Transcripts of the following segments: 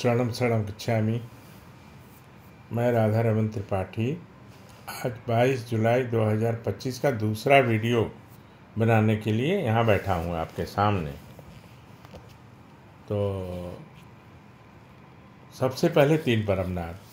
शरणम शरणम गच्छामि। मैं राधा रमन त्रिपाठी आज 22 जुलाई 2025 का दूसरा वीडियो बनाने के लिए यहाँ बैठा हूँ आपके सामने। तो सबसे पहले 3 परमनाथ।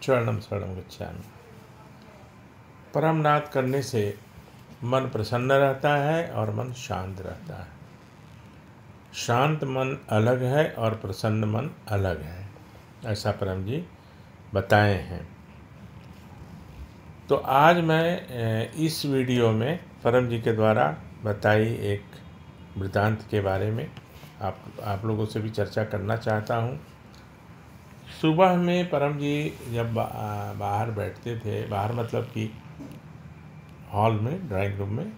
शरणम शरणम गच्छामि। परमनाथ करने से मन प्रसन्न रहता है और मन शांत रहता है। शांत मन अलग है और प्रसन्न मन अलग है, ऐसा परम जी बताए हैं। तो आज मैं इस वीडियो में परम जी के द्वारा बताई एक वृत्तांत के बारे में आप लोगों से भी चर्चा करना चाहता हूँ। सुबह में परम जी जब बाहर बैठते थे, बाहर मतलब कि हॉल में, ड्राइंग रूम में,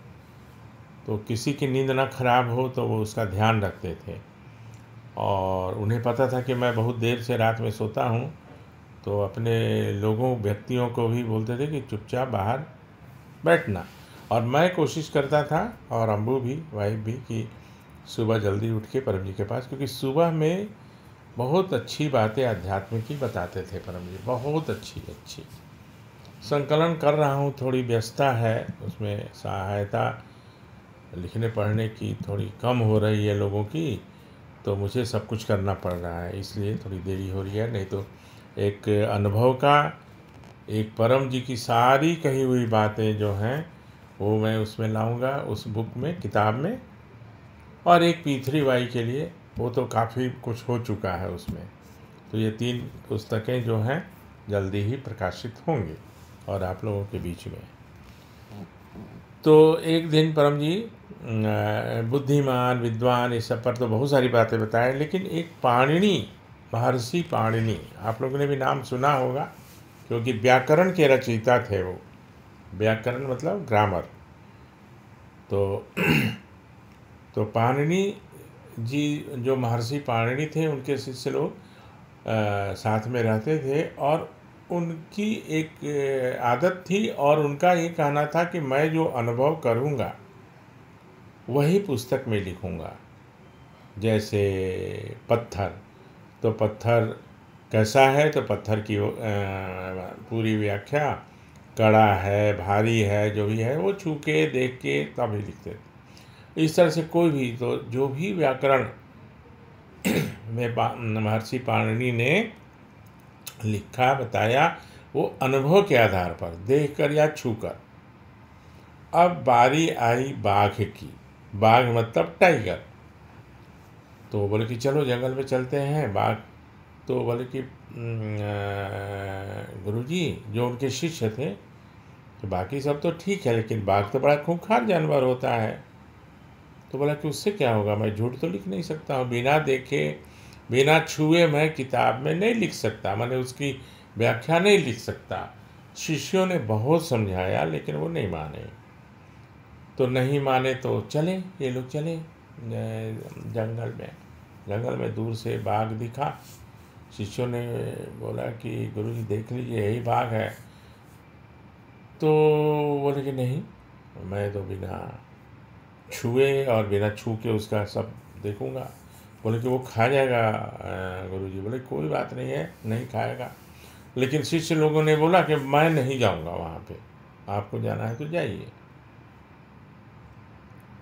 तो किसी की नींद ना खराब हो तो वो उसका ध्यान रखते थे। और उन्हें पता था कि मैं बहुत देर से रात में सोता हूँ, तो अपने व्यक्तियों को भी बोलते थे कि चुपचाप बाहर बैठना। और मैं कोशिश करता था, और अम्बू भी, वाइफ भी, कि सुबह जल्दी उठ के परम जी के पास, क्योंकि सुबह में बहुत अच्छी बातें आध्यात्म की बताते थे परम जी, बहुत अच्छी। संकलन कर रहा हूँ, थोड़ी व्यस्तता है उसमें, सहायता लिखने पढ़ने की थोड़ी कम हो रही है लोगों की, तो मुझे सब कुछ करना पड़ रहा है, इसलिए थोड़ी देरी हो रही है। नहीं तो एक अनुभव का, एक परम जी की सारी कही हुई बातें जो हैं वो मैं उसमें लाऊंगा, उस बुक में, किताब में। और एक पीथरी बाई के लिए, वो तो काफ़ी कुछ हो चुका है उसमें। तो ये 3 पुस्तकें जो हैं जल्दी ही प्रकाशित होंगी और आप लोगों के बीच में। तो एक दिन परम जी बुद्धिमान, विद्वान, इस सब पर तो बहुत सारी बातें बताएं, लेकिन एक पाणिनि, महर्षि पाणिनि, आप लोगों ने भी नाम सुना होगा, क्योंकि व्याकरण के रचयिता थे वो। व्याकरण मतलब ग्रामर। तो पाणिनि जी, जो महर्षि पाणिनि थे, उनके शिष्य लोग साथ में रहते थे, और उनकी एक आदत थी, और उनका ये कहना था कि मैं जो अनुभव करूँगा वही पुस्तक में लिखूँगा। जैसे पत्थर, तो पत्थर कैसा है, तो पत्थर की पूरी व्याख्या, कड़ा है, भारी है, जो भी है वो छू के देख के तभी लिखते थे। इस तरह से कोई भी, तो जो भी व्याकरण में महर्षि पाणिनि ने लिखा, बताया, वो अनुभव के आधार पर, देखकर या छूकर। अब बारी आई बाघ की। बाघ मतलब टाइगर। तो बोले कि चलो जंगल में चलते हैं। बाघ तो बोले कि गुरुजी, जो उनके शिष्य थे, तो बाकी सब तो ठीक है, लेकिन बाघ तो बड़ा खूंखार जानवर होता है। तो बोला कि उससे क्या होगा, मैं झूठ तो लिख नहीं सकता हूँ, बिना देखे, बिना छुए मैं किताब में नहीं लिख सकता, मैंने उसकी व्याख्या नहीं लिख सकता। शिष्यों ने बहुत समझाया, लेकिन वो नहीं माने। तो नहीं माने तो चले, ये लोग चले जंगल में दूर से बाघ दिखा। शिष्यों ने बोला कि गुरुजी देख लीजिए, यही बाघ है। तो बोले कि नहीं, मैं तो बिना छुए और बिना छू के उसका सब देखूंगा। बोले कि वो खा जाएगा गुरुजी। बोले कोई बात नहीं है, नहीं खाएगा। लेकिन शिष्य लोगों ने बोला कि मैं नहीं जाऊंगा वहाँ पे, आपको जाना है तो जाइए।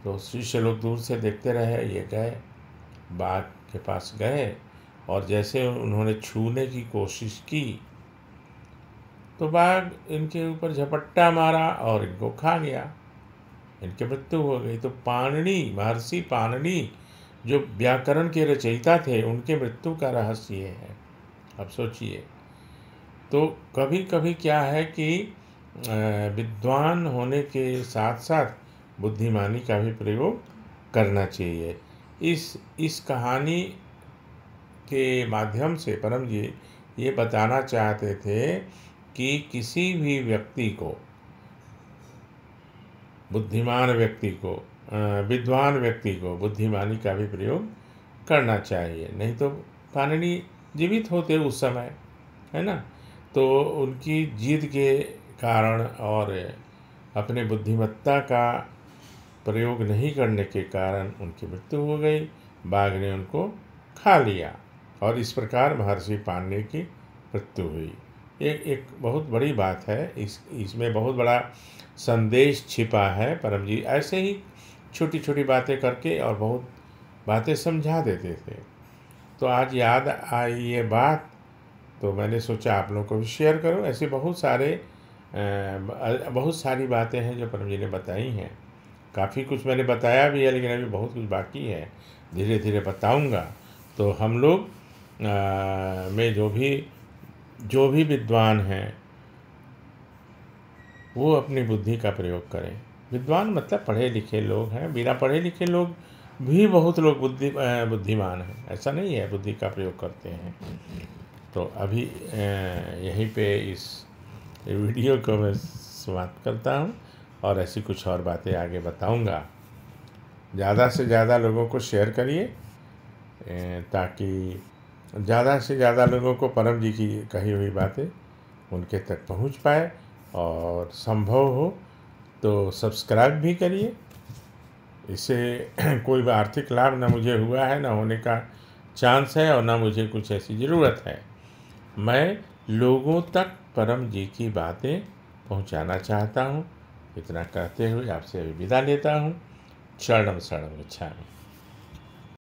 तो शिष्य लोग दूर से देखते रहे। ये गए, बाघ के पास गए, और जैसे उन्होंने छूने की कोशिश की तो बाघ इनके ऊपर झपट्टा मारा और इनको खा गया, इनकी मृत्यु हो गई। तो पाणिनि, महर्षि पाणिनि, जो व्याकरण के रचयिता थे, उनके मृत्यु का रहस्य ये है। अब सोचिए। तो कभी कभी क्या है कि विद्वान होने के साथ साथ बुद्धिमानी का भी प्रयोग करना चाहिए। इस कहानी के माध्यम से परम जी ये बताना चाहते थे कि किसी भी व्यक्ति को, बुद्धिमान व्यक्ति को, विद्वान व्यक्ति को बुद्धिमानी का भी प्रयोग करना चाहिए। नहीं तो पाणिनि जीवित होते उस समय, है ना, तो उनकी जिद के कारण और अपने बुद्धिमत्ता का प्रयोग नहीं करने के कारण उनकी मृत्यु हो गई। बाघ ने उनको खा लिया और इस प्रकार महर्षि पाणिनि की मृत्यु हुई। एक बहुत बड़ी बात है, इसमें बहुत बड़ा संदेश छिपा है। परम जी ऐसे ही छोटी छोटी बातें करके और बहुत बातें समझा देते थे। तो आज याद आई ये बात, तो मैंने सोचा आप लोगों को भी शेयर करूं। ऐसे बहुत सारी बातें हैं जो परम जी ने बताई हैं। काफ़ी कुछ मैंने बताया भी है, लेकिन अभी बहुत कुछ बाकी है, धीरे धीरे बताऊंगा। तो हम लोग में जो भी विद्वान हैं वो अपनी बुद्धि का प्रयोग करें। विद्वान मतलब पढ़े लिखे लोग हैं, बिना पढ़े लिखे लोग भी बहुत लोग बुद्धिमान हैं, ऐसा नहीं है, बुद्धि का प्रयोग करते हैं। तो अभी यहीं पे इस वीडियो को मैं समाप्त करता हूँ और ऐसी कुछ और बातें आगे बताऊँगा। ज़्यादा से ज़्यादा लोगों को शेयर करिए ताकि ज़्यादा से ज़्यादा लोगों को परम जी की कही हुई बातें उनके तक पहुँच पाए, और संभव हो तो सब्सक्राइब भी करिए। इससे कोई आर्थिक लाभ ना मुझे हुआ है, ना होने का चांस है, और ना मुझे कुछ ऐसी ज़रूरत है। मैं लोगों तक परम जी की बातें पहुंचाना चाहता हूं। इतना कहते हुए आपसे अभी विदा लेता हूं। शरणम शरणम गच्छामि।